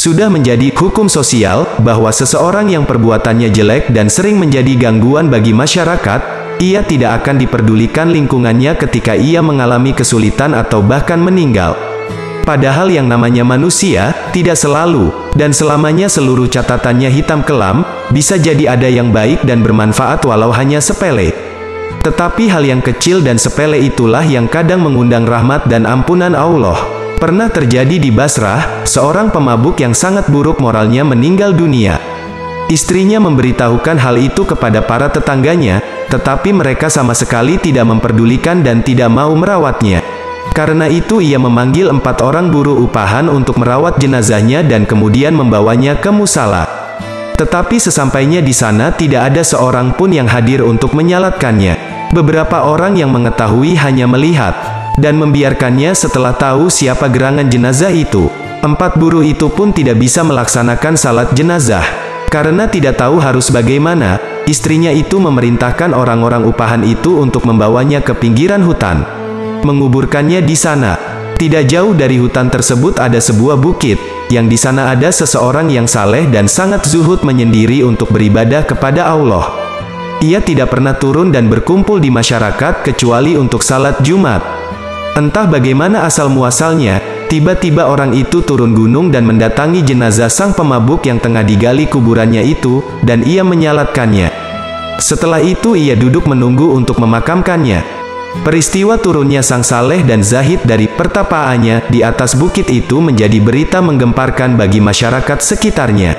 Sudah menjadi hukum sosial bahwa seseorang yang perbuatannya jelek dan sering menjadi gangguan bagi masyarakat, ia tidak akan diperdulikan lingkungannya ketika ia mengalami kesulitan atau bahkan meninggal. Padahal yang namanya manusia, tidak selalu, dan selamanya seluruh catatannya hitam kelam, bisa jadi ada yang baik dan bermanfaat walau hanya sepele. Tetapi hal yang kecil dan sepele itulah yang kadang mengundang rahmat dan ampunan Allah. Pernah terjadi di Basrah, seorang pemabuk yang sangat buruk moralnya meninggal dunia. Istrinya memberitahukan hal itu kepada para tetangganya, tetapi mereka sama sekali tidak memperdulikan dan tidak mau merawatnya. Karena itu ia memanggil 4 orang buruh upahan untuk merawat jenazahnya dan kemudian membawanya ke musala. Tetapi sesampainya di sana tidak ada seorang pun yang hadir untuk menyalatkannya. Beberapa orang yang mengetahui hanya melihat dan membiarkannya. Setelah tahu siapa gerangan jenazah itu, 4 buruh itu pun tidak bisa melaksanakan salat jenazah. Karena tidak tahu harus bagaimana, istrinya itu memerintahkan orang-orang upahan itu untuk membawanya ke pinggiran hutan, menguburkannya di sana. Tidak jauh dari hutan tersebut ada sebuah bukit, yang di sana ada seseorang yang saleh dan sangat zuhud menyendiri untuk beribadah kepada Allah. Ia tidak pernah turun dan berkumpul di masyarakat kecuali untuk salat Jumat. Entah bagaimana asal-muasalnya, tiba-tiba orang itu turun gunung dan mendatangi jenazah sang pemabuk yang tengah digali kuburannya itu, dan ia menyalatkannya. Setelah itu ia duduk menunggu untuk memakamkannya. Peristiwa turunnya sang saleh dan zahid dari pertapaannya di atas bukit itu menjadi berita menggemparkan bagi masyarakat sekitarnya.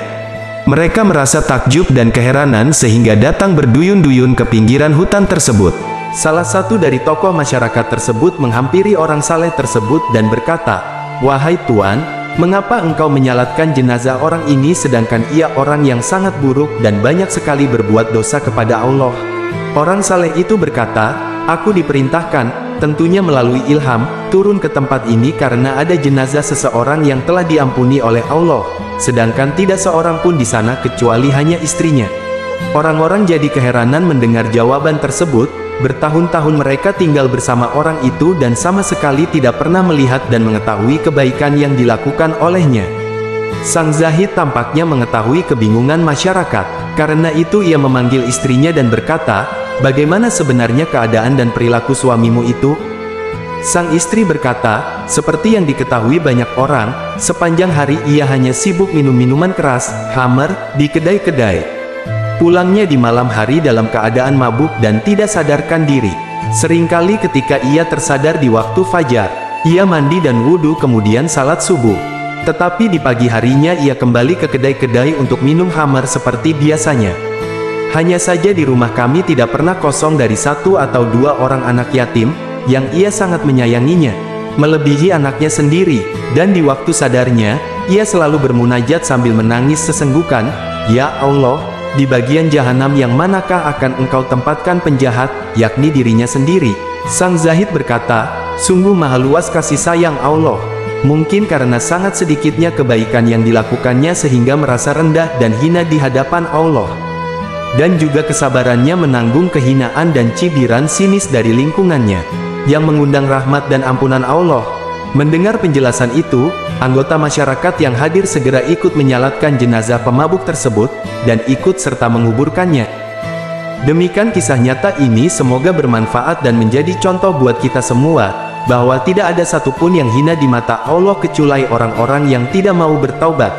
Mereka merasa takjub dan keheranan sehingga datang berduyun-duyun ke pinggiran hutan tersebut. Salah satu dari tokoh masyarakat tersebut menghampiri orang saleh tersebut dan berkata, "Wahai Tuan, mengapa engkau menyalatkan jenazah orang ini sedangkan ia orang yang sangat buruk dan banyak sekali berbuat dosa kepada Allah?" Orang saleh itu berkata, "Aku diperintahkan, tentunya melalui ilham, turun ke tempat ini karena ada jenazah seseorang yang telah diampuni oleh Allah, sedangkan tidak seorang pun di sana kecuali hanya istrinya." Orang-orang jadi keheranan mendengar jawaban tersebut. Bertahun-tahun mereka tinggal bersama orang itu dan sama sekali tidak pernah melihat dan mengetahui kebaikan yang dilakukan olehnya. Sang zahid tampaknya mengetahui kebingungan masyarakat. Karena itu ia memanggil istrinya dan berkata, "Bagaimana sebenarnya keadaan dan perilaku suamimu itu?" Sang istri berkata, "Seperti yang diketahui banyak orang, sepanjang hari ia hanya sibuk minum minuman keras, khamar, di kedai-kedai. Pulangnya di malam hari dalam keadaan mabuk dan tidak sadarkan diri. Seringkali ketika ia tersadar di waktu fajar, ia mandi dan wudhu kemudian salat subuh. Tetapi di pagi harinya ia kembali ke kedai-kedai untuk minum khamar seperti biasanya. Hanya saja di rumah kami tidak pernah kosong dari 1 atau 2 orang anak yatim, yang ia sangat menyayanginya, melebihi anaknya sendiri, dan di waktu sadarnya, ia selalu bermunajat sambil menangis sesenggukan, 'Ya Allah, di bagian jahanam yang manakah akan engkau tempatkan penjahat, yakni dirinya sendiri?' Sang zahid berkata, "Sungguh maha luas kasih sayang Allah. Mungkin karena sangat sedikitnya kebaikan yang dilakukannya sehingga merasa rendah dan hina di hadapan Allah. Dan juga kesabarannya menanggung kehinaan dan cibiran sinis dari lingkungannya, yang mengundang rahmat dan ampunan Allah." Mendengar penjelasan itu, anggota masyarakat yang hadir segera ikut menyalatkan jenazah pemabuk tersebut, dan ikut serta menguburkannya. Demikian kisah nyata ini, semoga bermanfaat dan menjadi contoh buat kita semua, bahwa tidak ada satupun yang hina di mata Allah kecuali orang-orang yang tidak mau bertaubat.